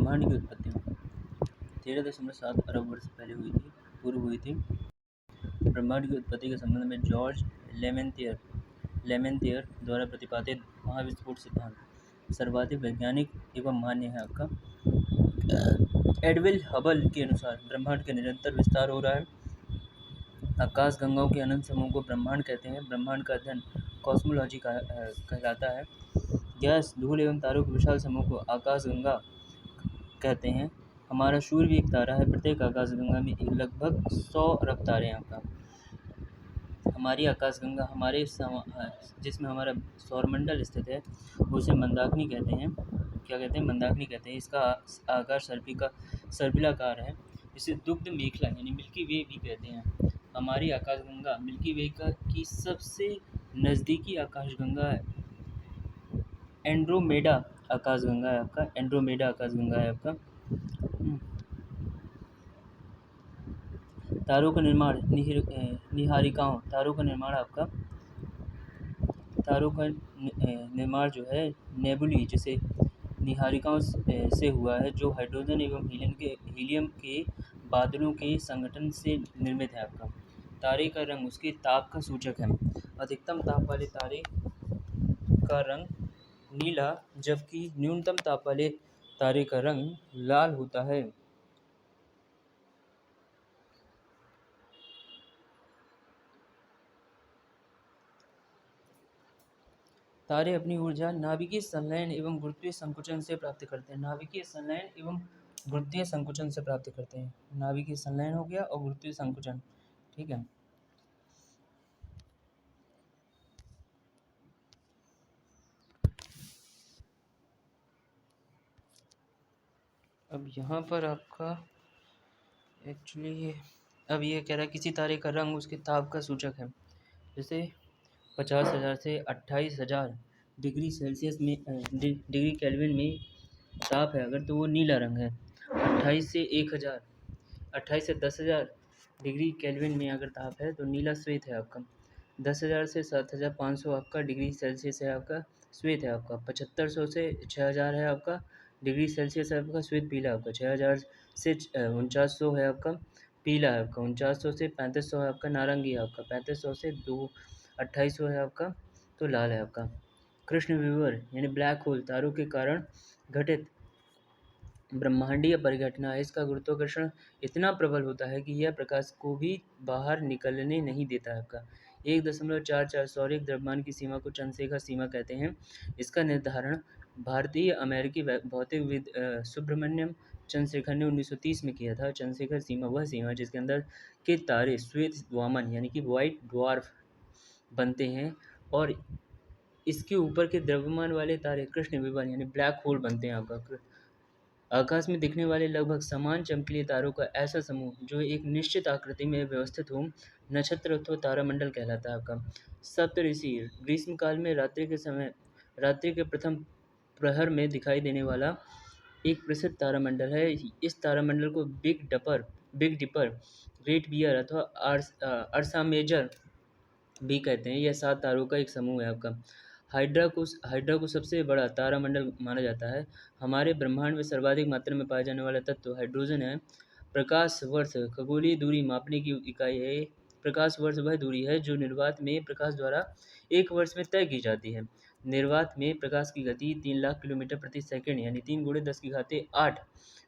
ब्रह्मांड की उत्पत्ति 13.7 अरब वर्ष पहले पूर्व हुई थी। ब्रह्मांड की उत्पत्ति के संबंध में जॉर्ज लेमेंथियर द्वारा प्रतिपादित महाविस्फोट सिद्धांत सर्वाधिक वैज्ञानिक एवं मान्य है। आपका एडविन हबल के अनुसार ब्रह्मांड का निरंतर विस्तार हो रहा है। आकाश गंगाओं के अनंत समूह को ब्रह्मांड कहते हैं। ब्रह्मांड का अध्ययन कॉस्मोलॉजी कहलाता है। गैस, धूल एवं तारों के विशाल समूह को आकाश गंगा कहते हैं। हमारा सूर्य भी एक तारा है। प्रत्येक आकाश गंगा में लगभग 100 अरब तारे हैं। आपका हमारी आकाशगंगा जिसमें हमारा सौरमंडल स्थित है उसे मंदाकिनी कहते हैं। क्या कहते हैं? मंदाकिनी कहते हैं। इसका आकार सर्पिलाकार है। इसे दुग्ध मेखला यानी मिल्की वे भी कहते हैं। हमारी आकाशगंगा मिल्की वे की सबसे नज़दीकी आकाशगंगा है। एंड्रोमेडा आकाशगंगा है आपका। एंड्रोमेडा आकाशगंगा है आपका। तारों का निर्माण निहारिकाओं तारों का निर्माण आपका तारों का निर्माण जो है नेबुली जैसे निहारिकाओं से हुआ है, जो हाइड्रोजन एवं हीलियम के बादलों के संगठन से निर्मित है। आपका तारे का रंग उसके ताप का सूचक है। अधिकतम ताप वाले तारे का रंग नीला, जबकि न्यूनतम ताप वाले तारे का रंग लाल होता है। तारे अपनी ऊर्जा नाभिकीय संलयन एवं गुरुत्वीय संकुचन से प्राप्त करते हैं। नाभिकीय संलयन एवं गुरुत्वीय संकुचन से प्राप्त करते हैं। नाभिकीय संलयन हो गया और गुरुत्वीय संकुचन, ठीक है। अब यहाँ पर आपका एक्चुअली अब ये कह रहा है किसी तारे का रंग उसके ताप का सूचक है। जैसे 50,000 से 28,000 डिग्री सेल्सियस में डिग्री केल्विन में ताप है अगर, तो वो नीला रंग है। 28 से 10,000 डिग्री केल्विन में अगर ताप है तो नीला श्वेत है आपका। 10,000 से 7,500 आपका डिग्री सेल्सियस है आपका, श्वेत है आपका। 7500 से 6,000 है आपका डिग्री सेल्सियस है आपका, श्वेत पीला आपका। 6,000 से 4900 है आपका, पीला है आपका। 4900 से 3500 है आपका, नारंगी है आपका। 3500 से 2800 है आपका, तो लाल है आपका। कृष्ण विवर यानी ब्लैक होल तारों के कारण घटित ब्रह्मांडीय परिघटना है। इसका गुरुत्वाकर्षण इतना प्रबल होता है कि यह प्रकाश को भी बाहर निकलने नहीं देता है। आपका 1.44 सौरिक द्रव्यमान की सीमा को चंद्रशेखर सीमा कहते हैं। इसका निर्धारण भारतीय अमेरिकी भौतिकविद सुब्रमण्यम चंद्रशेखर ने 1930 में किया था। चंद्रशेखर सीमा वह सीमा जिसके अंदर के तारे श्वेत वामन यानी कि वाइट ड्वार्फ बनते हैं और इसके ऊपर के द्रव्यमान वाले तारे कृष्ण विवर यानी ब्लैक होल बनते हैं। आपका आकाश में दिखने वाले लगभग समान चमकीले तारों का ऐसा समूह जो एक निश्चित आकृति में व्यवस्थित हो नक्षत्र अथवा तारामंडल कहलाता है। आपका सप्तऋषि ग्रीष्मकाल में रात्रि के प्रथम प्रहर में दिखाई देने वाला एक प्रसिद्ध तारामंडल है। इस तारामंडल को बिग डिपर, ग्रेट बियर अथवा अर्सा मेजर भी कहते हैं। यह 7 तारों का एक समूह है। आपका हाइड्रा को सबसे बड़ा तारामंडल माना जाता है। हमारे ब्रह्मांड में सर्वाधिक मात्रा में पाया जाने वाला तत्व हाइड्रोजन है। प्रकाश वर्ष खगोलीय दूरी मापने की इकाई है। प्रकाश वर्ष वह दूरी है जो निर्वात में प्रकाश द्वारा एक वर्ष में तय की जाती है। निर्वात में प्रकाश की गति 3 लाख किलोमीटर प्रति सेकंड यानी 3 × 10⁸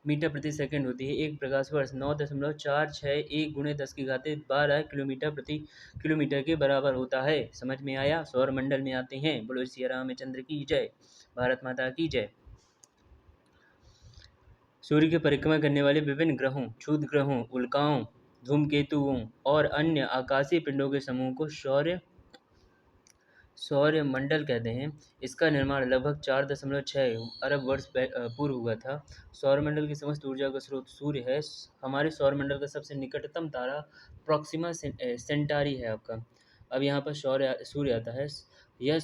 मीटर प्रति सेकंड होती है। एक प्रकाश वर्ष 9.461 × 10⁻12 किलोमीटर प्रति किलोमीटर के बराबर होता है। समझ में आया? सौरमंडल में आते हैं। बोलो सिया रामचंद्र की जय, भारत माता की जय। सूर्य की परिक्रमा करने वाले विभिन्न ग्रहों, क्षुद्र ग्रहों, उल्काओं, धूमकेतुओं और अन्य आकाशीय पिंडों के समूह को सौरमंडल कहते हैं। इसका निर्माण लगभग 4.6 अरब वर्ष पूर्व हुआ था। सौरमंडल की समस्त ऊर्जा का स्रोत सूर्य है। हमारे सौरमंडल का सबसे निकटतम तारा प्रॉक्सिमा सेंटारी है आपका। अब यहाँ पर सूर्य आता है। यह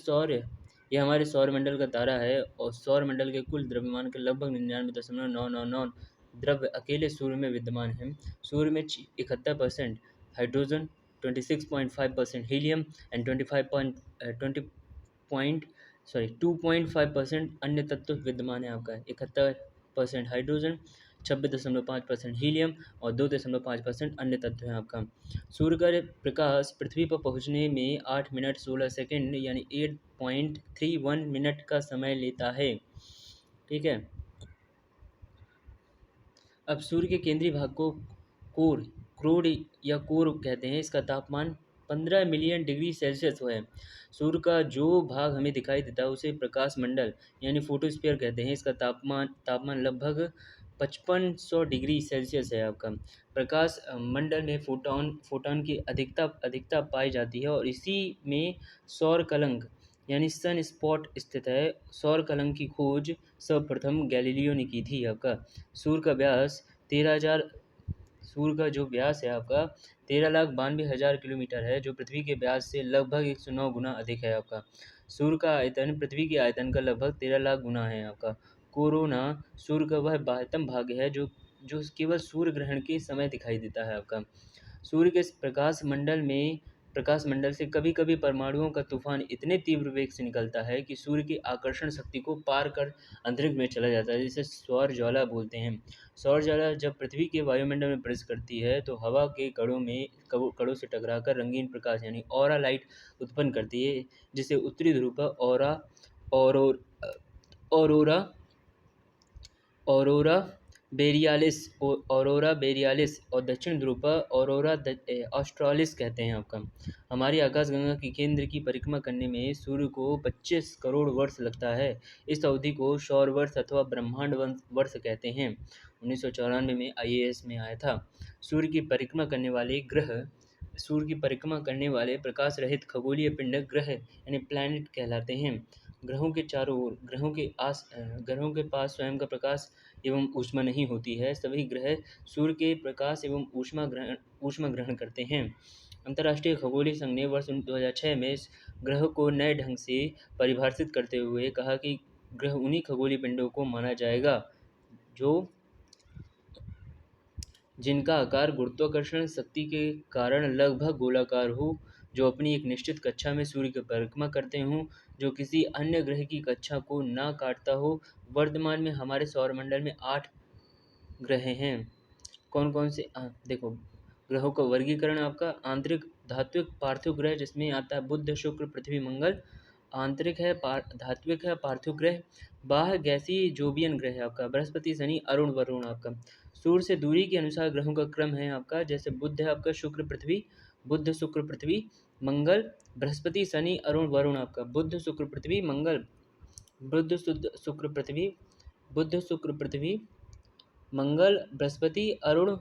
हमारे सौरमंडल का तारा है और सौरमंडल के कुल द्रव्यमान के लगभग 99.999 द्रव्य अकेले सूर्य में विद्यमान है। सूर्य में 71% हाइड्रोजन, 26.5% हीलियम एंड 2.5% अन्य तत्व विद्यमान है। आपका 5% हाइड्रोजन, 26.5% हीलियम और 2.5% अन्य तत्व हैं आपका। सूर्य का प्रकाश पृथ्वी पर पहुंचने में 8 मिनट 16 सेकंड यानी 8.31 मिनट का समय लेता है। ठीक है। अब सूर्य के केंद्रीय भाग को कोर क्रोड या कोर कहते हैं। इसका तापमान 15 मिलियन डिग्री सेल्सियस है। सूर्य का जो भाग हमें दिखाई देता है उसे प्रकाश मंडल यानी फोटोस्फीयर कहते हैं। इसका तापमान तापमान लगभग 5500 डिग्री सेल्सियस है आपका। प्रकाश मंडल में फोटॉन की अधिकता पाई जाती है और इसी में सौर कलंक यानी सन स्पॉट स्थित है। सौर कलंक की खोज सर्वप्रथम गैलीलियो ने की थी आपका। सूर्य का व्यास 13,000 सूर्य का जो व्यास है आपका 13,92,000 किलोमीटर है, जो पृथ्वी के व्यास से लगभग 109 गुना अधिक है आपका। सूर्य का आयतन पृथ्वी के आयतन का लगभग 13 लाख गुना है आपका। कोरोना सूर्य का वह बाह्यतम भाग है जो केवल सूर्य ग्रहण के समय दिखाई देता है आपका। सूर्य के प्रकाश मंडल से कभी कभी परमाणुओं का तूफान इतने तीव्र वेग से निकलता है कि सूर्य की आकर्षण शक्ति को पार कर अंतरिक्ष में चला जाता है, जिसे सौर ज्वाला बोलते हैं। सौर ज्वाला जब पृथ्वी के वायुमंडल में प्रवेश करती है तो हवा के कणों से टकराकर रंगीन प्रकाश यानी ऑरा लाइट उत्पन्न करती है, जिसे उत्तरी ध्रुव पर aurora aurora aurora aurora Borealis और दक्षिण ध्रुव पर ऑरोरा ऑस्ट्रालिस कहते हैं आपका। हमारी आकाशगंगा के केंद्र की परिक्रमा करने में सूर्य को 25 करोड़ वर्ष लगता है। इस अवधि को सौर वर्ष अथवा ब्रह्मांड वर्ष कहते हैं। 1994 में IAS में आया था। सूर्य की परिक्रमा करने वाले प्रकाश रहित खगोलीय पिंड ग्रह यानी प्लैनेट कहलाते हैं। ग्रहों के चारों ओर ग्रहों के पास स्वयं का प्रकाश एवं ऊष्मा नहीं होती है। सभी ग्रह सूर्य के प्रकाश एवं ऊष्मा ग्रहण करते हैं। अंतर्राष्ट्रीय खगोलीय संघ ने वर्ष 2006 में इस ग्रह को नए ढंग से परिभाषित करते हुए कहा कि ग्रह उन्हीं खगोलीय पिंडों को माना जाएगा जिनका आकार गुरुत्वाकर्षण शक्ति के कारण लगभग गोलाकार हो, जो अपनी एक निश्चित कक्षा में सूर्य की परिक्रमा करते हों, जो किसी अन्य ग्रह की कक्षा को ना काटता हो। वर्तमान में हमारे सौरमंडल में 8 ग्रह हैं। कौन कौन से देखो ग्रहों का वर्गीकरण आपका आंतरिक धात्विक पार्थिव ग्रह, जिसमें आता है बुध शुक्र पृथ्वी मंगल। आंतरिक है धात्विक है पार्थिव ग्रह। बाह्य गैसीय जोबियन ग्रह है आपका बृहस्पति शनि अरुण वरुण आपका। सूर्य से दूरी के अनुसार ग्रहों का क्रम है आपका, जैसे बुध है आपका बुध शुक्र पृथ्वी मंगल बृहस्पति शनि अरुण वरुण आपका। बुध शुक्र पृथ्वी मंगल बुध शुक्र पृथ्वी मंगल बृहस्पति अरुण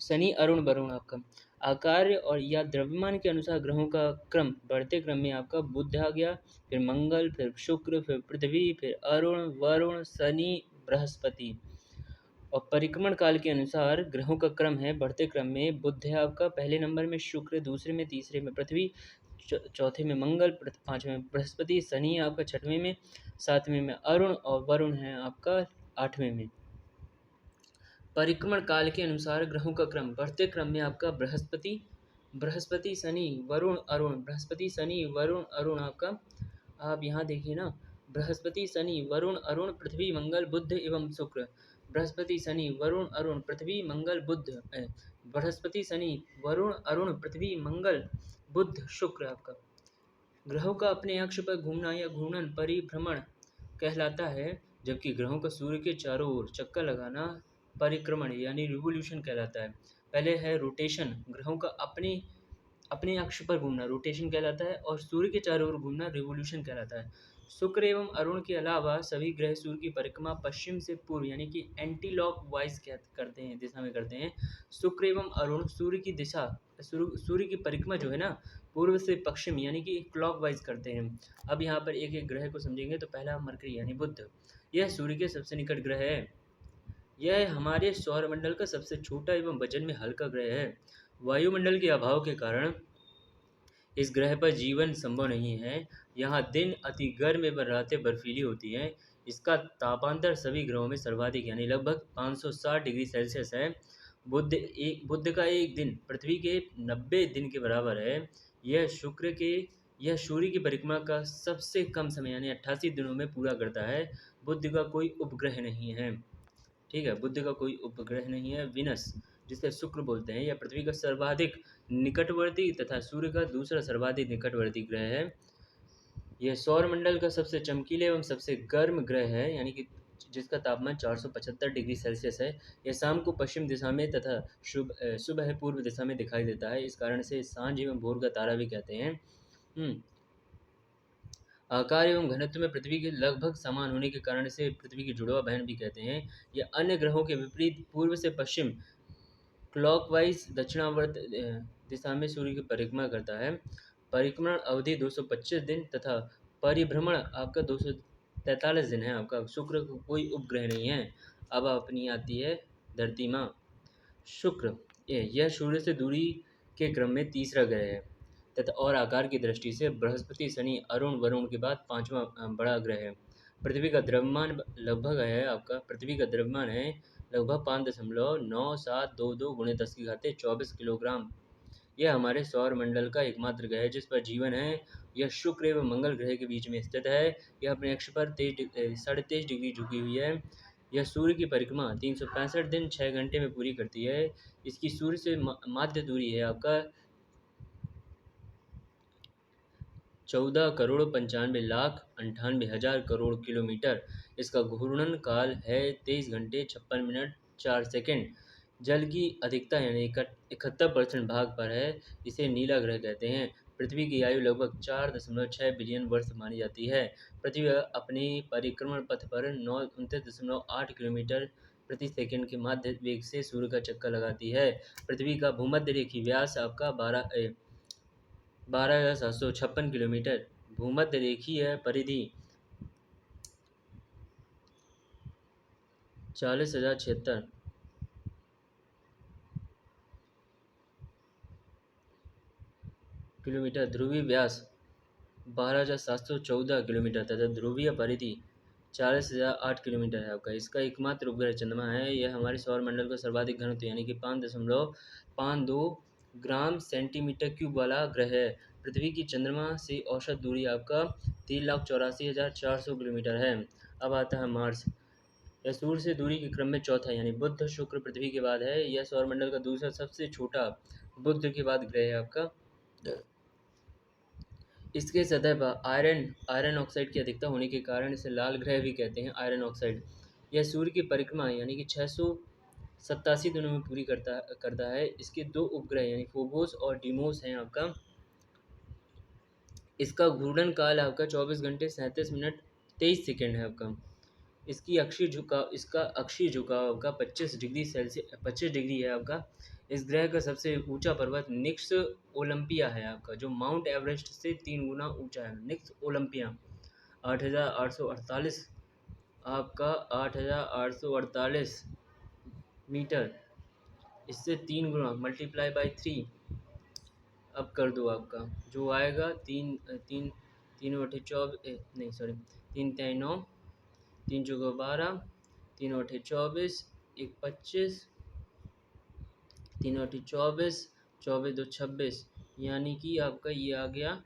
शनि अरुण वरुण आपका। आकार और या द्रव्यमान के अनुसार ग्रहों का क्रम बढ़ते क्रम में आपका बुध आ गया, फिर मंगल, फिर शुक्र, फिर पृथ्वी, फिर अरुण वरुण शनि बृहस्पति। और परिक्रमण काल के अनुसार ग्रहों का क्रम है बढ़ते क्रम में बुध है आपका पहले नंबर में, शुक्र दूसरे में, तीसरे में पृथ्वी, चौथे में मंगल, पाँचवें में बृहस्पति, शनि है आपका छठवें में, सातवें में अरुण और वरुण है आपका आठवें में। परिक्रमण काल के अनुसार ग्रहों का क्रम बढ़ते क्रम में आपका बृहस्पति शनि वरुण अरुण बृहस्पति शनि वरुण अरुण आपका। आप यहाँ देखिए ना, बृहस्पति शनि वरुण अरुण पृथ्वी मंगल बुध एवं शुक्र। बृहस्पति शनि वरुण अरुण पृथ्वी मंगल बुध बृहस्पति शनि वरुण अरुण पृथ्वी मंगल बुध शुक्र आपका। ग्रहों का अपने अक्ष पर घूमना या घूर्णन परिभ्रमण कहलाता है, जबकि ग्रहों का सूर्य के चारों ओर चक्कर लगाना परिक्रमण यानी रिवोल्यूशन कहलाता है। पहले है रोटेशन, ग्रहों का अपने अक्ष पर घूमना रोटेशन कहलाता है, और सूर्य के चारों ओर घूमना रिवोल्यूशन कहलाता है। शुक्र एवं अरुण के अलावा सभी ग्रह सूर्य की परिक्रमा पश्चिम से पूर्व यानी कि एंटी लॉक वाइज करते हैं, दिशा में करते हैं। शुक्र एवं अरुण सूर्य की परिक्रमा जो है ना पूर्व से पश्चिम यानी कि क्लॉक वाइज करते हैं। अब यहाँ पर एक एक ग्रह को समझेंगे। तो पहला मरकरी यानी बुध, यह सूर्य के सबसे निकट ग्रह है। यह हमारे सौरमंडल का सबसे छोटा एवं वजन में हल्का ग्रह है। वायुमंडल के अभाव के कारण इस ग्रह पर जीवन संभव नहीं है। यहाँ दिन अति गर्म एवं रातें बर्फीली होती हैं। इसका तापांतर सभी ग्रहों में सर्वाधिक यानी लगभग 560 डिग्री सेल्सियस है। बुध का एक दिन पृथ्वी के 90 दिन के बराबर है। यह सूर्य की परिक्रमा का सबसे कम समय यानी 88 दिनों में पूरा करता है। बुध का कोई उपग्रह नहीं है। ठीक है, बुध का कोई उपग्रह नहीं है। विनस, जिसे शुक्र बोलते हैं, यह पृथ्वी का सर्वाधिक निकटवर्ती तथा सूर्य का दूसरा सर्वाधिक निकटवर्ती ग्रह है। यह सौरमंडल का सबसे चमकीले एवं सबसे गर्म ग्रह है, यानी कि जिसका तापमान 475 डिग्री सेल्सियस है। यह शाम को पश्चिम दिशा में तथा सुबह पूर्व दिशा में दिखाई देता है। इस कारण से सांझ एवं भोर का तारा भी कहते हैं। आकार एवं घनत्व में पृथ्वी के लगभग समान होने के कारण से पृथ्वी की जुड़वा बहन भी कहते हैं। यह अन्य ग्रहों के विपरीत पूर्व से पश्चिम क्लॉकवाइज दक्षिणावर्त दिशा में सूर्य की परिक्रमा करता है। परिक्रमण अवधि 225 दिन तथा परिभ्रमण आपका 243 दिन है। आपका शुक्र को कोई उपग्रह नहीं है। अब अपनी आती है धरती माँ। शुक्र यह सूर्य से दूरी के क्रम में तीसरा ग्रह है तथा और आकार की दृष्टि से बृहस्पति, शनि, अरुण, वरुण के बाद पांचवा बड़ा ग्रह है। पृथ्वी का द्रव्यमान लगभग है आपका पृथ्वी का द्रव्यमान है लगभग 5.9722 गुणे 10⁻24 किलोग्राम। यह हमारे सौर मंडल का एकमात्र ग्रह है जिस पर जीवन है। यह शुक्र एवं मंगल ग्रह के बीच में स्थित है। यह अपने अक्ष पर 23.5 डिग्री झुकी हुई है। यह सूर्य की परिक्रमा 365 दिन 6 घंटे में पूरी करती है। इसकी सूर्य से माध्य दूरी है आपका 14,95,98,000 करोड़ किलोमीटर। इसका घूर्णन काल है 23 घंटे 56 मिनट 4 सेकंड। जल की अधिकता यानी 71% भाग पर है। इसे नीला ग्रह कहते हैं। पृथ्वी की आयु लगभग 4.6 बिलियन वर्ष मानी जाती है। पृथ्वी अपने परिक्रमण पथ पर 29.8 किलोमीटर प्रति सेकंड के माध्य वेग से सूर्य का चक्कर लगाती है। पृथ्वी का भूमध्य रेखीय व्यास आपका 12,756 किलोमीटर। भूमध्य रेखीय परिधि 40,076 किलोमीटर। ध्रुवीय व्यास 12,714 किलोमीटर तथा ध्रुवीय परिधि 40,008 किलोमीटर है आपका। इसका एकमात्र उपग्रह चंद्रमा है। यह हमारे सौरमंडल का सर्वाधिक घनत्व यानी कि 5.52 ग्राम सेंटीमीटर क्यूब वाला ग्रह है। पृथ्वी की चंद्रमा से औसत दूरी आपका 3,84,400 किलोमीटर है। अब आता है मार्स। यह सूर्य से दूरी के क्रम में चौथा यानी बुध, शुक्र, पृथ्वी के बाद है। यह सौरमंडल का दूसरा सबसे छोटा बुध के बाद ग्रह है आपका। इसके सतह पर आयरन ऑक्साइड की अधिकता होने के कारण इसे लाल ग्रह भी कहते हैं। आयरन ऑक्साइड यह सूर्य की परिक्रमा यानी कि 687 दिनों में पूरी करता है। इसके दो उपग्रह यानी फोबोस और डीमोस हैं आपका। इसका घूर्णन काल आपका 24 घंटे 37 मिनट 23 सेकेंड है आपका। इसका अक्षीय झुकाव आपका 25 डिग्री है आपका। इस ग्रह का सबसे ऊंचा पर्वत निक्स ओलंपिया है आपका, जो माउंट एवरेस्ट से 3 गुना ऊंचा है। निक्स ओलंपिया 8,848 आपका 8,848 मीटर। इससे 3 गुना मल्टीप्लाई बाई 3 अब कर दो आपका जो आएगा 3 नहीं सॉरी 3 × 3 × 9 3 × 12 3 × 24 1 25 3 × 24 24 2 26 यानी कि आपका ये आ गया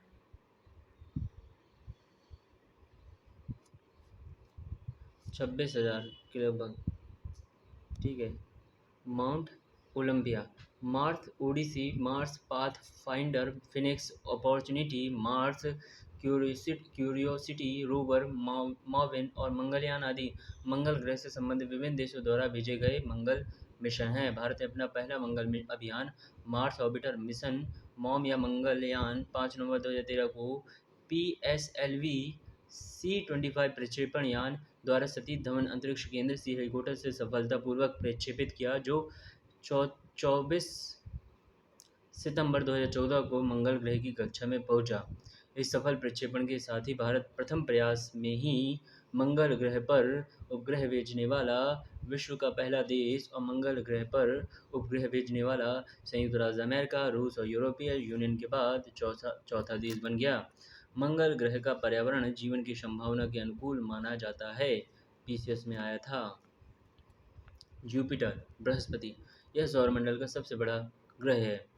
26,000 के लगभग। ठीक है। Mount Olympia, Mars Odyssey, Mars Pathfinder, Phoenix Opportunity, Mars Curiosity rover, मार्विन और मंगलयान आदि मंगल ग्रह से संबंधित विभिन्न देशों द्वारा भेजे गए मंगल मिशन हैं। भारत ने अपना पहला मंगल अभियान मार्स ऑर्बिटर मिशन मॉम या मंगलयान 5 नवंबर 2013 को PSLV C-25 प्रक्षेपण यान द्वारा सतीश धवन अंतरिक्ष केंद्र श्रीहरिकोटा से सफलतापूर्वक प्रक्षेपित किया, जो 24 सितंबर 2014 को मंगल ग्रह की कक्षा में पहुंचा। इस सफल प्रक्षेपण के साथ ही भारत प्रथम प्रयास में ही मंगल ग्रह पर उपग्रह भेजने वाला विश्व का पहला देश और मंगल ग्रह पर उपग्रह भेजने वाला संयुक्त राज्य अमेरिका, रूस और यूरोपीय यूनियन के बाद चौथा देश बन गया। मंगल ग्रह का पर्यावरण जीवन की संभावना के अनुकूल माना जाता है। पीसीएस में आया था। जुपिटर बृहस्पति यह सौरमंडल का सबसे बड़ा ग्रह है।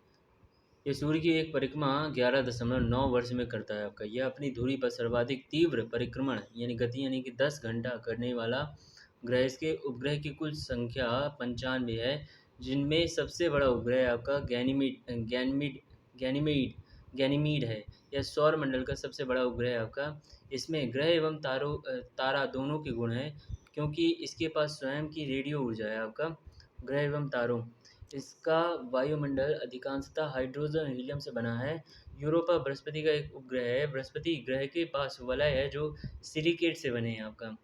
यह सूर्य की एक परिक्रमा 11.9 वर्ष में करता है आपका। यह अपनी धुरी पर सर्वाधिक तीव्र परिक्रमण यानी गति यानी कि 10 घंटा करने वाला ग्रह। इसके उपग्रह की कुल संख्या 95 है, जिनमें सबसे बड़ा उपग्रह आपका गैनीमीड गैनीमीड है। यह सौर मंडल का सबसे बड़ा उपग्रह है आपका। इसमें ग्रह एवं तारा दोनों के गुण हैं, क्योंकि इसके पास स्वयं की रेडियो ऊर्जा है आपका। ग्रह एवं तारों, इसका वायुमंडल अधिकांशतः हाइड्रोजन और हीलियम से बना है। यूरोपा बृहस्पति का एक उपग्रह है। बृहस्पति ग्रह के पास वलय है जो सिलिकेट से बने हैं आपका।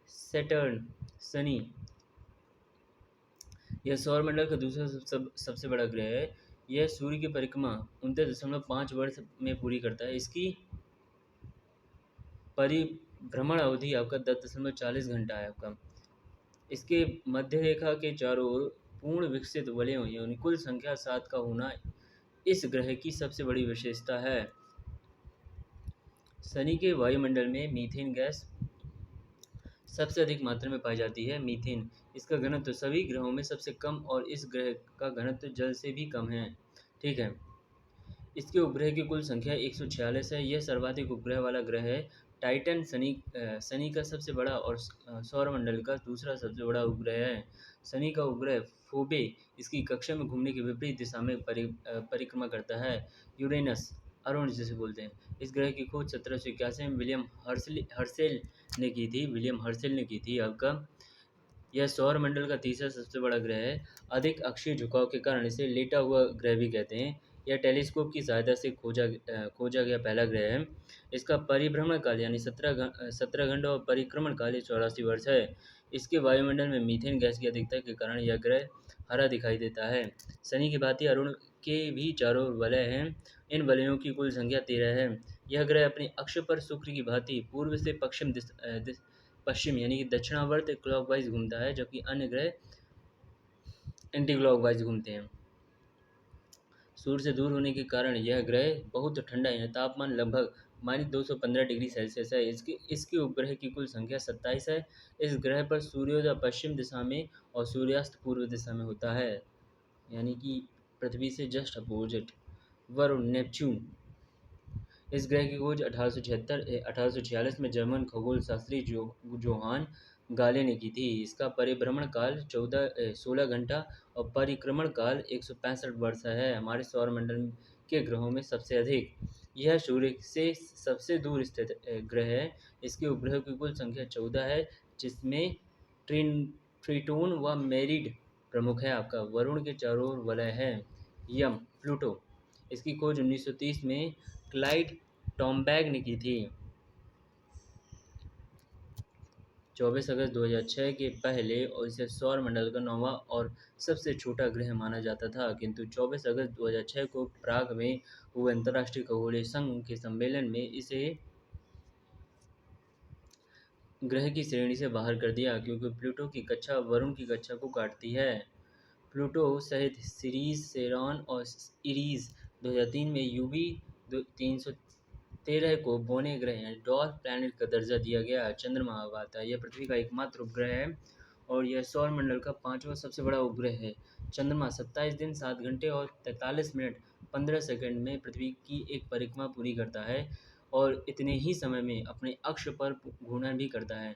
सैटर्न, शनि, यह सौरमंडल का दूसरा सबसे बड़ा ग्रह है। यह सूर्य की परिक्रमा 29.5 वर्ष में पूरी करता है। इसकी परिभ्रमण अवधि आपका 10.40 घंटा है आपका। इसके मध्य रेखा के चारों ओर पूर्ण विकसित वलयों यानी कुल संख्या 7 का होना इस ग्रह की सबसे बड़ी विशेषता है। शनि के वायुमंडल में मीथेन गैस सबसे अधिक मात्रा में पाई जाती है। मीथेन, इसका घनत्व सभी ग्रहों में सबसे कम और इस ग्रह का घनत्व जल से भी कम है। ठीक है। इसके उपग्रह की कुल संख्या 146 है। यह सर्वाधिक उपग्रह वाला ग्रह है। टाइटन शनि का सबसे बड़ा और सौरमंडल का दूसरा सबसे बड़ा उपग्रह है। शनि का उपग्रह फोबे इसकी कक्षा में घूमने की विपरीत दिशा में परिक्रमा करता है। यूरेनस, अरुण जिसे बोलते हैं, इस ग्रह की खोज 1781 में हर्सेल ने की थी। विलियम हर्सेल ने की थी आपका। यह सौरमंडल का तीसरा सबसे बड़ा ग्रह है। अधिक अक्षीय झुकाव के कारण इसे लेटा हुआ ग्रह भी कहते हैं। यह टेलीस्कोप की सहायता से खोजा गया पहला ग्रह है। इसका परिभ्रमण काल यानी 17 घंटा और परिक्रमण काल 84 वर्ष है। इसके वायुमंडल में मीथेन गैस की अधिकता के कारण यह ग्रह हरा दिखाई देता है। शनि की भांति अरुण के भी चारों वलय हैं। इन वलयों की कुल संख्या 13 है। यह ग्रह अपने अक्ष पर शुक्र की भांति पूर्व से पश्चिम यानी कि दक्षिणावर्त क्लॉकवाइज घूमता है, जबकि अन्य ग्रह एंटी क्लॉकवाइज घूमते हैं। सूर्य से दूर होने के कारण यह ग्रह बहुत ठंडा है। तापमान लगभग -215 डिग्री सेल्सियस है। इसके उपग्रह की कुल संख्या 27 है। इस ग्रह पर सूर्योदय पश्चिम दिशा में और सूर्यास्त पूर्व दिशा में होता है, यानी कि पृथ्वी से जस्ट अपोजिट। वरुण, नेपच्यून, इस ग्रह की खोज 1846 में जर्मन खगोल शास्त्री जोहान गाले ने की थी। इसका परिभ्रमण काल 16 घंटा और परिक्रमण काल 165 वर्ष है। हमारे सौरमंडल के ग्रहों में सबसे अधिक यह सूर्य से सबसे दूर स्थित ग्रह है। इसके उपग्रह की कुल संख्या 14 है, जिसमें ट्रिटोन व मेरिड प्रमुख है आपका। वरुण के चारों ओर वलय है। यम, प्लूटो, इसकी खोज 1930 में क्लाइड टॉम्बैग ने की थी। 24 अगस्त 2006 के पहले और इसे सौरमंडल का 9वां और सबसे छोटा ग्रह माना जाता था, किंतु 24 अगस्त 2006 को प्राग में हुए अंतर्राष्ट्रीय खगोलीय संघ के सम्मेलन में इसे ग्रह की श्रेणी से बाहर कर दिया, क्योंकि प्लूटो की कक्षा वरुण की कक्षा को काटती है। प्लूटो सहित सीरीज, सेरॉन और इरीज 2003 में यूवी 313 को बौने ग्रह यानी डॉर्फ प्लैनेट का दर्जा दिया गया। चंद्रमा अब आता है। यह पृथ्वी का एकमात्र उपग्रह है और यह सौरमंडल का 5वां सबसे बड़ा उपग्रह है। चंद्रमा 27 दिन 7 घंटे और 43 मिनट 15 सेकंड में पृथ्वी की एक परिक्रमा पूरी करता है और इतने ही समय में अपने अक्ष पर घूर्णन भी करता है।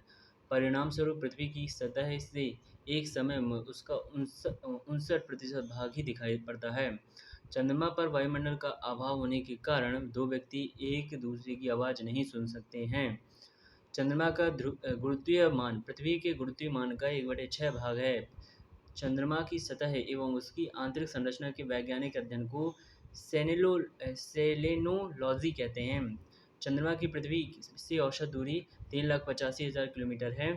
परिणामस्वरूप पृथ्वी की सतह से एक समय में उसका 59% भाग ही दिखाई पड़ता है। चंद्रमा पर वायुमंडल का अभाव होने के कारण दो व्यक्ति एक दूसरे की आवाज़ नहीं सुन सकते हैं। चंद्रमा का गुरुत्वीय मान पृथ्वी के गुरुत्वीय मान का 1/6 भाग है। चंद्रमा की सतह एवं उसकी आंतरिक संरचना के वैज्ञानिक अध्ययन को सेलेनोलॉजी कहते हैं। चंद्रमा की पृथ्वी से औसत दूरी 3,85,000 किलोमीटर है।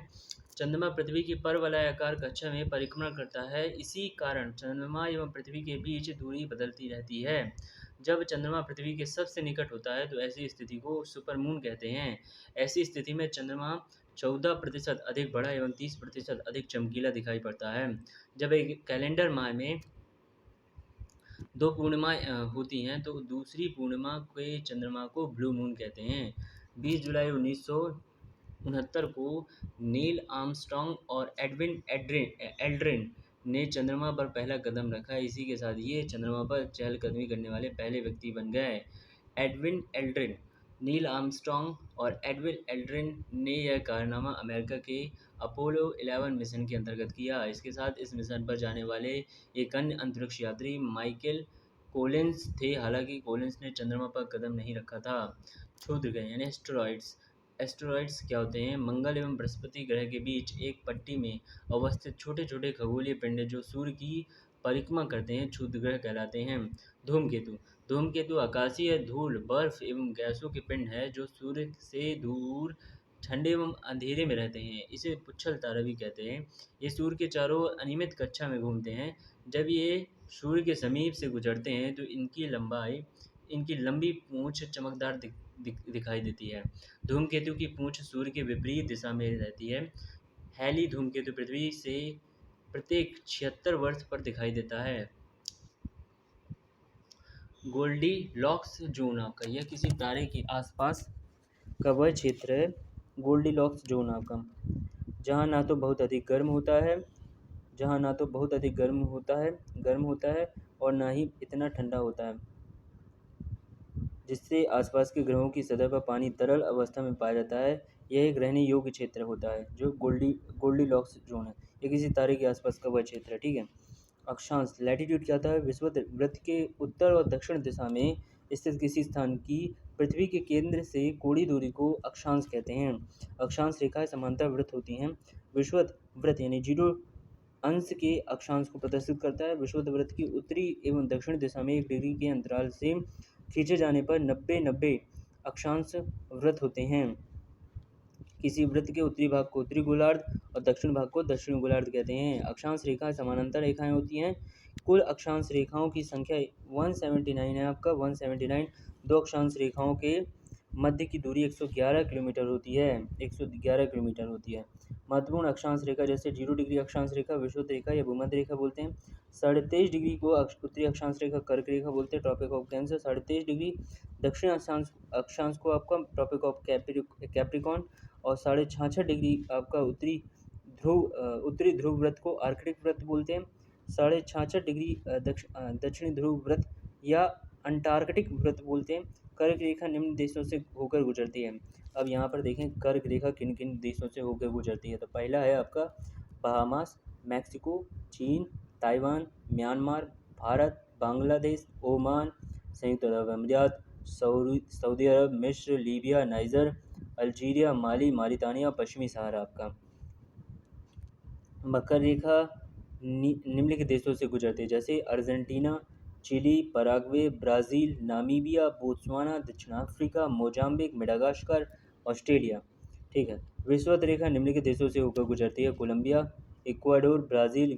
चंद्रमा पृथ्वी की परवलयाकार कक्षा में परिक्रमण करता है। इसी कारण चंद्रमा एवं पृथ्वी के बीच दूरी बदलती रहती है। जब चंद्रमा पृथ्वी के सबसे निकट होता है तो ऐसी स्थिति को सुपरमून कहते हैं। ऐसी स्थिति में चंद्रमा 14% अधिक बड़ा एवं 30% अधिक चमकीला दिखाई पड़ता है। जब एक कैलेंडर माह में 2 पूर्णिमाएँ होती हैं तो दूसरी पूर्णिमा के चंद्रमा को ब्लू मून कहते हैं। 20 जुलाई 1969 को नील आर्मस्ट्रॉन्ग और एडविन एल्ड्रिन ने चंद्रमा पर पहला कदम रखा। इसी के साथ ये चंद्रमा पर चहलकदमी करने वाले पहले व्यक्ति बन गए। एडविन एल्ड्रिन नील आर्मस्ट्रॉन्ग और एडविन एल्ड्रिन ने यह कारनामा अमेरिका के अपोलो 11 मिशन के अंतर्गत किया। इसके साथ इस मिशन पर जाने वाले एक अन्य अंतरिक्ष यात्री माइकल कोलिंस थे। हालांकि कोलिंस ने चंद्रमा पर कदम नहीं रखा था। क्षुद्रग्रह यानी एस्टेरॉइड्स। एस्टेरॉइड्स क्या होते हैं? मंगल एवं बृहस्पति ग्रह के बीच एक पट्टी में अवस्थित छोटे छोटे खगोलीय पिंड जो सूर्य की परिक्रमा करते हैं क्षुद्रग्रह कहलाते हैं। धूमकेतु। धूमकेतु आकाशीय धूल, बर्फ एवं गैसों के पिंड है जो सूर्य से दूर ठंडे एवं अंधेरे में रहते हैं। इसे पुच्छल तारा भी कहते हैं। ये सूर्य के चारों ओर अनियमित कक्षा में घूमते हैं। जब ये सूर्य के समीप से गुजरते हैं तो इनकी लंबी पूंछ चमकदार दिखाई देती है। धूमकेतु की पूंछ सूर्य के विपरीत दिशा में रहती है। हैली धूमकेतु पृथ्वी से प्रत्येक 76 वर्ष पर दिखाई देता है। गोल्डीलॉक्स जोन आपका, यह किसी तारे के आसपास का वह क्षेत्र है, गोल्डीलॉक्स जोन आपका, जहाँ ना तो बहुत अधिक गर्म होता है और ना ही इतना ठंडा होता है, जिससे आसपास के ग्रहों की सतह पर पानी तरल अवस्था में पाया जाता है। यह एक रहने योग्य क्षेत्र होता है, जो गोल्डीलॉक्स जोन है। ये किसी तारे के आसपास का वह क्षेत्र है, ठीक है। अक्षांश, लैटिट्यूड क्या होता है? विषुवत वृत्त के उत्तर और दक्षिण दिशा में स्थित किसी स्थान की पृथ्वी के केंद्र से कोणीय दूरी को अक्षांश कहते हैं। अक्षांश रेखाएं समांतर वृत्त होती हैं। विषुवत वृत्त यानी 0 अंश के अक्षांश को प्रदर्शित करता है। विषुवत वृत्त की उत्तरी एवं दक्षिण दिशा में 1 डिग्री के अंतराल से खींचे जाने पर 90 अक्षांश वृत्त होते हैं। किसी वृत्त के उत्तरी भाग को उत्तरी गोलार्ध और दक्षिण भाग को दक्षिणी गोलार्ध कहते हैं। अक्षांश रेखाएं समानांतर रेखाएं होती हैं। कुल अक्षांश रेखाओं की संख्या 179 है आपका, 179। दो अक्षांश रेखाओं के मध्य की दूरी 111 किलोमीटर होती है, 111 किलोमीटर होती है। महत्वपूर्ण अक्षांश रेखा जैसे 0 डिग्री अक्षांश रेखा विषुवत रेखा या भूमध्य रेखा बोलते हैं। 23.5 डिग्री को उत्तरी अक्षांश रेखा कर्क रेखा बोलते हैं, ट्रॉपिक ऑफ कैंसर। 23.5 डिग्री दक्षिण अक्षांश को आपका ट्रॉपिक ऑफ कैप्रिकॉन। और 66.5 डिग्री आपका उत्तरी ध्रुव व्रत को आर्कटिक व्रत बोलते हैं। 66.5 डिग्री दक्षिणी ध्रुव व्रत या अंटार्कटिक व्रत बोलते हैं। कर्क रेखा निम्न देशों से होकर गुजरती है। अब यहाँ पर देखें कर्क रेखा किन किन देशों से होकर गुजरती है। तो पहला है आपका बहामास, मैक्सिको, चीन, Taiwan, Myanmar, Bharat, Bangladesh, Oman, संयुक्त अरब अमीरात, सऊदी अरब, मिस्र, लीबिया, नाइजर, अल्जीरिया, माली, मारितानिया, पश्चिमी सहारा आपका। मकर रेखा निम्नलिखित देशों से गुजरती है, जैसे Argentina, Chile, Paraguay, Brazil, Namibia, Botswana, दक्षिण अफ्रीका, मोजाम्बिक, मेडागास्कर, ऑस्ट्रेलिया, ठीक है। विषुवत रेखा निम्नलिखित देशों से होकर गुजरती है, Colombia, Ecuador, Brazil,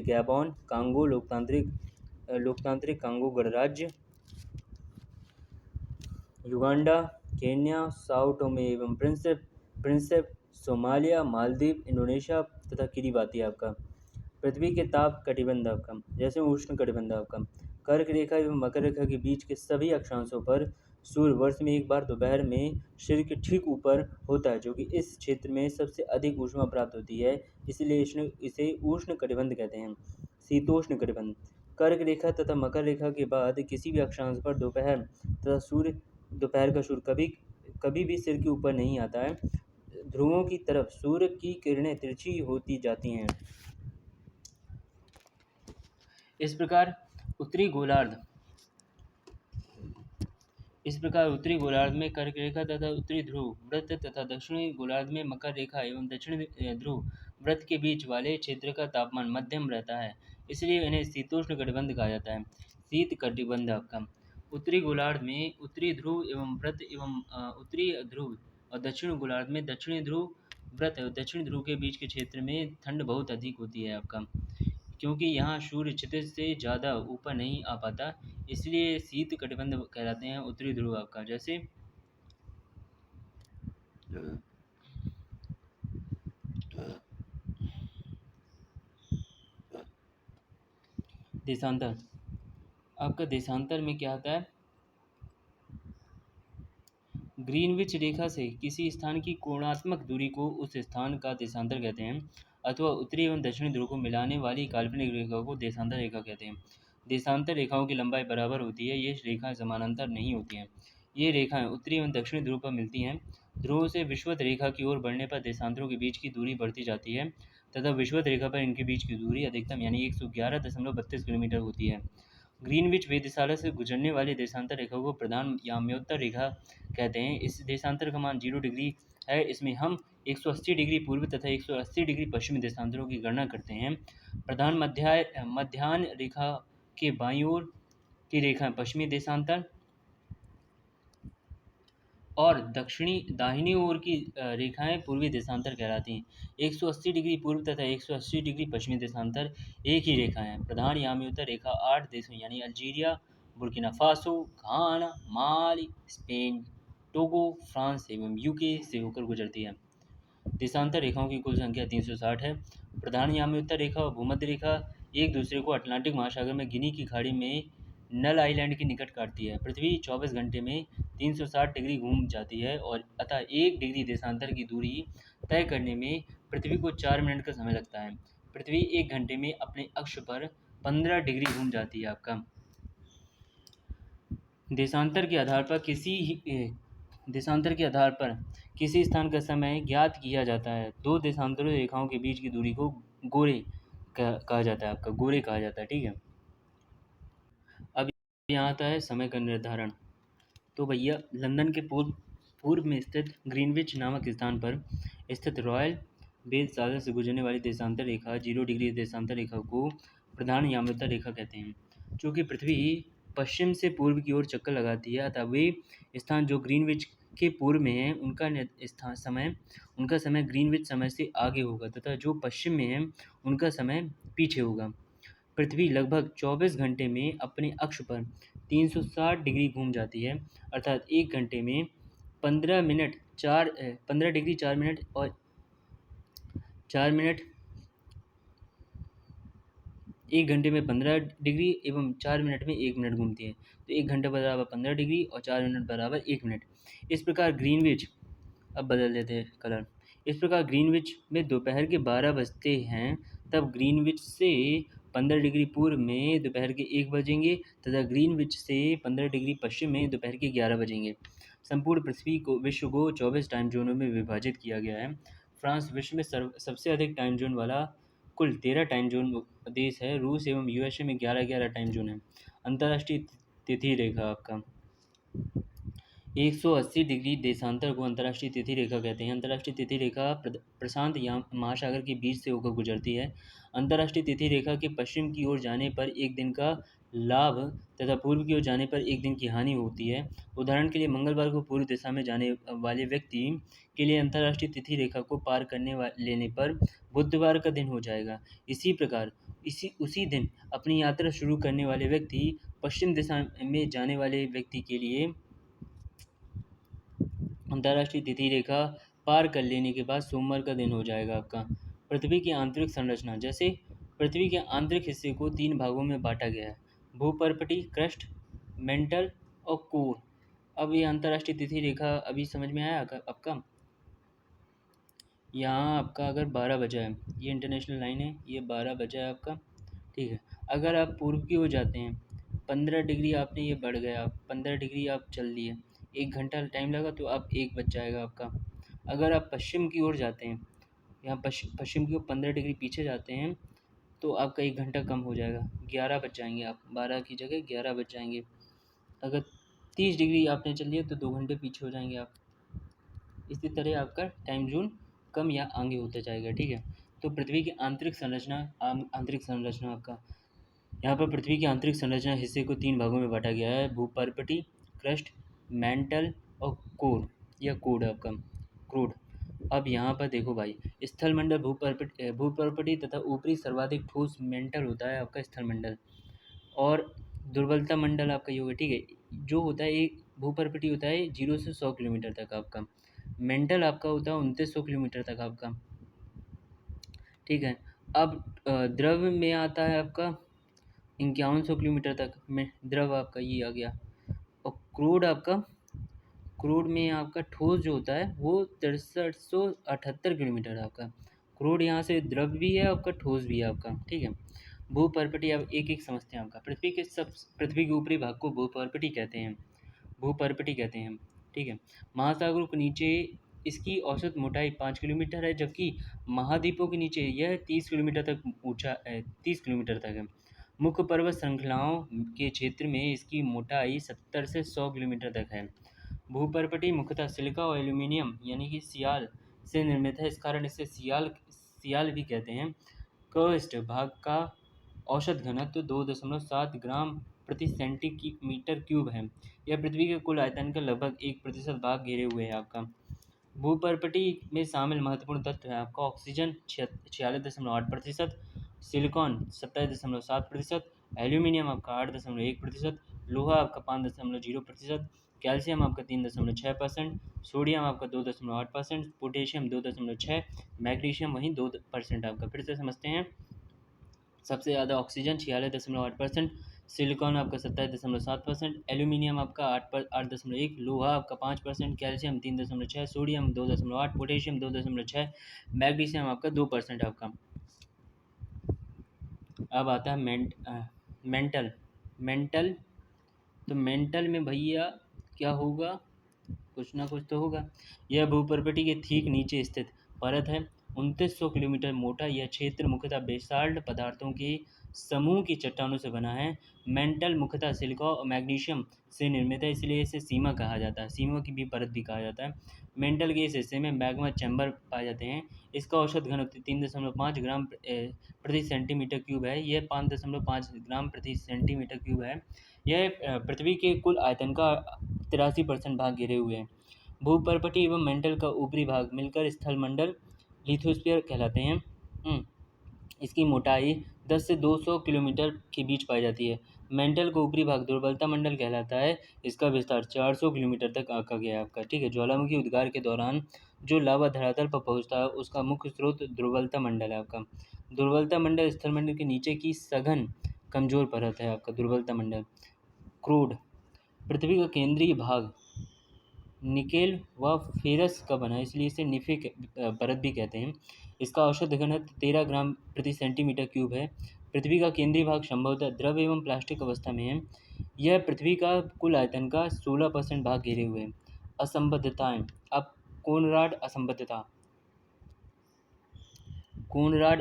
Gabon, Congo, लोकतांत्रिक कांगो गणराज्य, युगांडा, केन्या, साओ टोमे एवं प्रिंसिप, सोमालिया, मालदीव, इंडोनेशिया तथा किरिबाती आपका। पृथ्वी के ताप कटिबंध आपका, जैसे उष्ण कटिबंध आपका। कर्क रेखा एवं मकर रेखा के बीच के सभी अक्षांशों पर सूर्य वर्ष में एक बार दोपहर में सूर्य के ठीक ऊपर होता है, जो कि इस क्षेत्र में सबसे अधिक ऊष्मा प्राप्त होती है, इसलिए इसे उष्ण कटिबंध कहते हैं। शीतोष्ण कटिबंध। कर्क रेखा तथा मकर रेखा के बाद किसी भी अक्षांश पर दोपहर का सूर्य कभी भी सिर के ऊपर नहीं आता है। ध्रुवों की तरफ सूर्य की किरणें तिरछी होती जाती हैं। इस प्रकार उत्तरी गोलार्ध में कर्क रेखा तथा उत्तरी ध्रुव वृत्त तथा दक्षिणी गोलार्ध में मकर रेखा एवं दक्षिणी ध्रुव वृत्त के बीच वाले क्षेत्र का तापमान मध्यम रहता है, इसलिए इन्हें शीतोष्ण कटिबंध कहा जाता है। शीत कटिबंध आपका। उत्तरी गोलार्ध में उत्तरी ध्रुव एवं वृत्त एवं उत्तरी ध्रुव और दक्षिणी गोलार्ध में दक्षिणी ध्रुव वृत्त और दक्षिणी ध्रुव के बीच के क्षेत्र में ठंड बहुत अधिक होती है आपका, क्योंकि यहाँ सूर्य क्षितिज से ज़्यादा ऊपर नहीं आ पाता, इसलिए शीत कटिबंध कहलाते हैं उत्तरी ध्रुव आपका। जैसे देशांतर आपका, देशांतर में क्या आता है? ग्रीनविच रेखा से किसी स्थान की कोणात्मक दूरी को उस स्थान का देशांतर कहते हैं, अथवा उत्तरी एवं दक्षिणी ध्रुव को मिलाने वाली काल्पनिक रेखा को देशांतर रेखा कहते हैं। देशांतर रेखाओं की लंबाई बराबर होती है, ये रेखाएं समानांतर नहीं होती हैं। ये रेखाएं उत्तरी एवं दक्षिणी ध्रुव पर मिलती हैं। ध्रुव से विषुवत रेखा की ओर बढ़ने पर देशांतरों के बीच की दूरी बढ़ती जाती है तथा विषुवत रेखा पर इनके बीच की दूरी अधिकतम यानी 111.32 किलोमीटर होती है। ग्रीनविच वेधशाला से गुजरने वाली देशांतर रेखा को प्रधान याम्योत्तर रेखा कहते हैं। इस देशांतर का मान 0 डिग्री है। इसमें हम 180 डिग्री पूर्व तथा 180 डिग्री पश्चिमी देशांतरों की गणना करते हैं। प्रधान मध्याह्न रेखा के बाईं ओर की रेखा पश्चिमी देशांतर और दक्षिणी दाहिनी ओर की रेखाएं पूर्वी देशांतर कहलाती हैं। 180 डिग्री पूर्व तथा 180 डिग्री पश्चिमी देशांतर एक ही रेखा है। प्रधान याम्योत्तर रेखा 8 देशों यानी अल्जीरिया, बुर्किना फासो, घाना, माली, स्पेन, टोगो, फ्रांस एवं यूके से होकर गुजरती है। देशांतर रेखाओं की कुल संख्या 360 है। प्रधान याम्योत्तर रेखा और भूमध्य रेखा एक दूसरे को अटलांटिक महासागर में गिनी की खाड़ी में नल आइलैंड के निकट काटती है। पृथ्वी 24 घंटे में 360 डिग्री घूम जाती है और अतः 1 डिग्री देशांतर की दूरी तय करने में पृथ्वी को 4 मिनट का समय लगता है। पृथ्वी 1 घंटे में अपने अक्ष पर 15 डिग्री घूम जाती है आपका। देशांतर के आधार किसी स्थान का समय ज्ञात किया जाता है। दो देशांतरों रेखाओं के बीच की दूरी को गोरे कहा जाता है आपका, गोरे कहा जाता है। ठीक है, अब यहाँ आता है समय का निर्धारण। तो भैया लंदन के पूर्व में स्थित ग्रीनविच नामक स्थान पर स्थित रॉयल वेधशाला से गुजरने वाली देशांतर रेखा 0 डिग्री देशांतर रेखा को प्रधान याम्योत्तर रेखा कहते हैं। चूँकि पृथ्वी पश्चिम से पूर्व की ओर चक्कर लगाती है अतः वे स्थान जो ग्रीनविच के पूर्व में है उनका समय ग्रीनविच समय से आगे होगा तथा जो पश्चिम में है उनका समय पीछे होगा। पृथ्वी लगभग 24 घंटे में अपने अक्ष पर 360 डिग्री घूम जाती है, अर्थात 1 घंटे में 15 डिग्री 4 मिनट और 1 घंटे में 15 डिग्री एवं 4 मिनट में 1 मिनट घूमती है। तो 1 घंटा बराबर 15 डिग्री और 4 मिनट बराबर 1 मिनट। इस प्रकार ग्रीनविच, अब बदल देते हैं कलर। इस प्रकार ग्रीनविच में दोपहर के 12 बजते हैं तब ग्रीनविच से 15 डिग्री पूर्व में दोपहर के 1 बजेंगे तथा ग्रीनविच से 15 डिग्री पश्चिम में दोपहर के 11 बजेंगे। संपूर्ण विश्व को 24 टाइम जोनों में विभाजित किया गया है। फ्रांस विश्व में सबसे अधिक टाइम जोन वाला कुल 13 टाइम जोन देश है। रूस एवं यूएसए में 11 टाइम जोन है। अंतर्राष्ट्रीय तिथि रेखा आपका 180 डिग्री देशांतर को अंतर्राष्ट्रीय तिथि रेखा कहते हैं। अंतर्राष्ट्रीय तिथि रेखा प्रशांत महासागर के बीच से होकर गुजरती है। अंतर्राष्ट्रीय तिथि रेखा के पश्चिम की ओर जाने पर एक दिन का लाभ तथा पूर्व की ओर जाने पर एक दिन की हानि होती है। उदाहरण के लिए मंगलवार को पूर्व दिशा में जाने वाले व्यक्ति के लिए अंतर्राष्ट्रीय तिथि रेखा को पार लेने पर बुधवार का दिन हो जाएगा। इसी प्रकार उसी दिन अपनी यात्रा शुरू करने वाले व्यक्ति पश्चिम दिशा में जाने वाले व्यक्ति के लिए अंतर्राष्ट्रीय तिथि रेखा पार कर लेने के बाद सोमवार का दिन हो जाएगा आपका। पृथ्वी की आंतरिक संरचना, जैसे पृथ्वी के आंतरिक हिस्से को 3 भागों में बांटा गया है, भूपर्पटी, क्रस्ट, मेंटल और कोर। अब ये अंतर्राष्ट्रीय तिथि रेखा अभी समझ में आया आपका? यहाँ आपका अगर 12 बजा है, ये इंटरनेशनल लाइन है, ये 12 बजा है आपका। ठीक है, अगर आप पूर्व की ओर जाते हैं 15 डिग्री आपने ये बढ़ गया, 15 डिग्री आप चल लिए, 1 घंटा टाइम लगा तो आप 1 बज जाएगा आपका। अगर आप पश्चिम की ओर जाते हैं, यहाँ पश्चिम की ओर 15 डिग्री पीछे जाते हैं तो आपका 1 घंटा कम हो जाएगा, 11 बज जाएंगे आप, 12 की जगह 11 बज जाएंगे। अगर 30 डिग्री आपने चल लिया तो 2 घंटे पीछे हो जाएंगे आप। इसी तरह आपका टाइम जोन कम या आगे होता जाएगा। ठीक है, तो पृथ्वी की आंतरिक संरचना आपका यहाँ पर पृथ्वी की आंतरिक संरचना हिस्से को 3 भागों में बांटा गया है, भूपर्पटी, क्रस्ट, मेंटल और कोर या कोड आपका, क्रूड। अब यहाँ पर देखो भाई, स्थल मंडल भूपर्पटी तथा ऊपरी सर्वाधिक ठोस मेंटल होता है आपका स्थल मंडल, और दुर्बलता मंडल आपका ये होगा। ठीक है, जो होता है एक भूपर्पटी होता है 0 से 100 किलोमीटर तक आपका, मेंटल आपका होता है 2900 किलोमीटर तक आपका। ठीक है, अब द्रव में आता है आपका 5100 किलोमीटर तक में द्रव आपका ये आ गया, और क्रूड में आपका ठोस जो होता है वो 6378 किलोमीटर है आपका। क्रूड यहाँ से द्रव भी है आपका, ठोस भी है आपका। ठीक है, भूपर्पटी अब एक एक समझते हैं आपका। पृथ्वी के ऊपरी भाग को भूपर्पटी कहते हैं। भूपर्पटी कहते हैं, ठीक है। महासागरों के नीचे इसकी औसत मोटाई 5 किलोमीटर है, जबकि महाद्वीपों के नीचे यह 30 किलोमीटर तक ऊंचा 30 किलोमीटर तक है। मुख्य पर्वत श्रृंखलाओं के क्षेत्र में इसकी मोटाई 70 से 100 किलोमीटर तक है। भूपर्पटी मुख्यतः सिलिका और एल्यूमीनियम यानी कि सियाल से निर्मित है, इस कारण इसे सियाल सियाल भी कहते हैं। कर्स्ट भाग का औसत घनत्व 2.7 ग्राम प्रति सेंटीमीटर क्यूब है। यह पृथ्वी के कुल आयतन का लगभग 1% भाग घेरे हुए है आपका। भूपर्पटी में शामिल महत्वपूर्ण तत्व है आपका ऑक्सीजन 46.8%, सिलिकॉन 27.7%, एल्यूमिनियम आपका 8.1%, लोहा आपका 5.0%, कैल्शियम आपका 3.6%, सोडियम आपका 2.8%, पोटेशियम 2.6%, मैग्नीशियम वहीं 2% आपका। फिर से समझते हैं। सबसे ज़्यादा ऑक्सीजन 46.8%, सिलिकॉन आपका 27.7%, एल्यूमिनियम आपका 8.1, लोहा आपका 5%, कैल्शियम 3.6, सोडियम 2.8, पोटेशियम 2.6, मैग्नीशियम आपका 2% आपका। अब आता है मेंटल मेंटल तो मेंटल में भैया क्या होगा, कुछ ना कुछ तो होगा। यह भूपर्पटी के ठीक नीचे स्थित परत है। 2900 किलोमीटर मोटा यह क्षेत्र मुख्यतः बेसाल्ट पदार्थों के समूह की चट्टानों से बना है। मेंटल मुख्यतः सिलिका और मैग्नीशियम से निर्मित है, इसलिए इसे सीमा कहा जाता है, सीमा की भी परत भी कहा जाता है। मेंटल के इस हिस्से में मैग्मा चैम्बर पाए जाते हैं। इसका औसत घनत्व 3.5 ग्राम प्रति सेंटीमीटर क्यूब है। यह 5.5 ग्राम प्रति सेंटीमीटर क्यूब है। यह पृथ्वी के कुल आयतन का 83% भाग घेरे हुए हैं। भूपर्पटी एवं मेंटल का ऊपरी भाग मिलकर स्थलमंडल लिथोस्फीयर कहलाते हैं। इसकी मोटाई 10 से 200 किलोमीटर के बीच पाई जाती है। मेंटल का ऊपरी भाग दुर्बलता मंडल कहलाता है। इसका विस्तार 400 किलोमीटर तक आका गया है आपका, ठीक है। ज्वालामुखी उद्गार के दौरान जो लावा धरातल पर पहुंचता है उसका मुख्य स्रोत दुर्बलता मंडल है आपका। दुर्बलता मंडल स्थलमंडल के नीचे की सघन कमजोर परत है आपका दुर्बलता मंडल। क्रूड पृथ्वी का केंद्रीय भाग निकेल व फेरस का बना है, इसलिए इसे निफे परत भी कहते हैं। इसका औसत घनत्व 13 ग्राम प्रति सेंटीमीटर क्यूब है। पृथ्वी का केंद्रीय भाग संभवतः द्रव एवं प्लास्टिक अवस्था में है। यह पृथ्वी का कुल आयतन का 16% भाग घेरे हुए है। असंबद्धताएं। अब कोनराड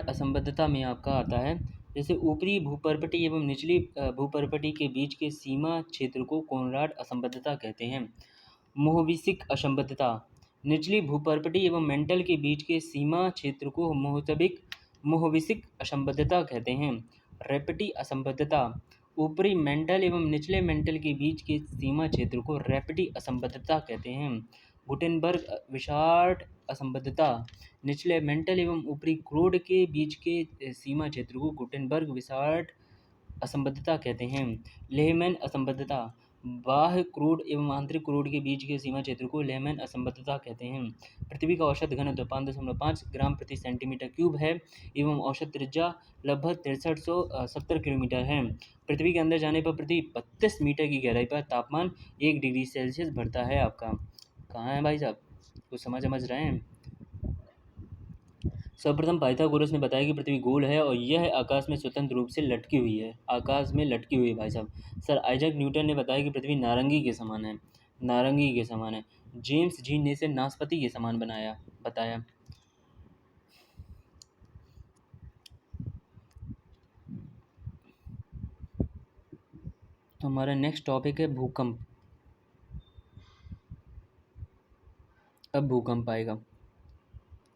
असंबद्धता में आपका आता है, जैसे ऊपरी भूपर्पटी एवं निचली भूपर्पटी के बीच के सीमा क्षेत्र को कोनराड असंबद्धता कहते हैं। मोहविसिक असंबद्धता निचली भूपर्पटी एवं मेंटल के बीच के सीमा क्षेत्र को मोहविसिक असंबद्धता कहते हैं। रैपिटी असंबद्धता ऊपरी मेंटल एवं निचले मेंटल के बीच के सीमा क्षेत्र को रैपिटी असंबद्धता कहते हैं। गुटेनबर्ग विशार्ट असंबद्धता निचले मेंटल एवं ऊपरी क्रोड के बीच के सीमा क्षेत्र को गुटेनबर्ग विशार्ट असंबद्धता कहते हैं। लेहमैन असंबद्धता बाह्य क्रोड एवं आंतरिक क्रोड के बीच के सीमा क्षेत्र को लेहमैन असंबद्धता कहते हैं। पृथ्वी का औसत घनत्व 5.5 ग्राम प्रति सेंटीमीटर क्यूब है एवं औसत त्रिज्या लगभग 6370 किलोमीटर है। पृथ्वी के अंदर जाने पर प्रति 32 मीटर की गहराई पर तापमान 1 डिग्री सेल्सियस बढ़ता है आपका। कहाँ है भाई साहब, कुछ समझ रहे हैं। सर्वप्रथम पाइथागोरस ने बताया कि पृथ्वी गोल है और यह आकाश में स्वतंत्र रूप से लटकी हुई है, आकाश में लटकी हुई है भाई साहब। सर आइजैक न्यूटन ने बताया कि पृथ्वी नारंगी के समान है, नारंगी के समान है। जेम्स जी ने इसे नाशपाती के समान बताया। तो हमारा नेक्स्ट टॉपिक है भूकंप। अब भूकंप आएगा।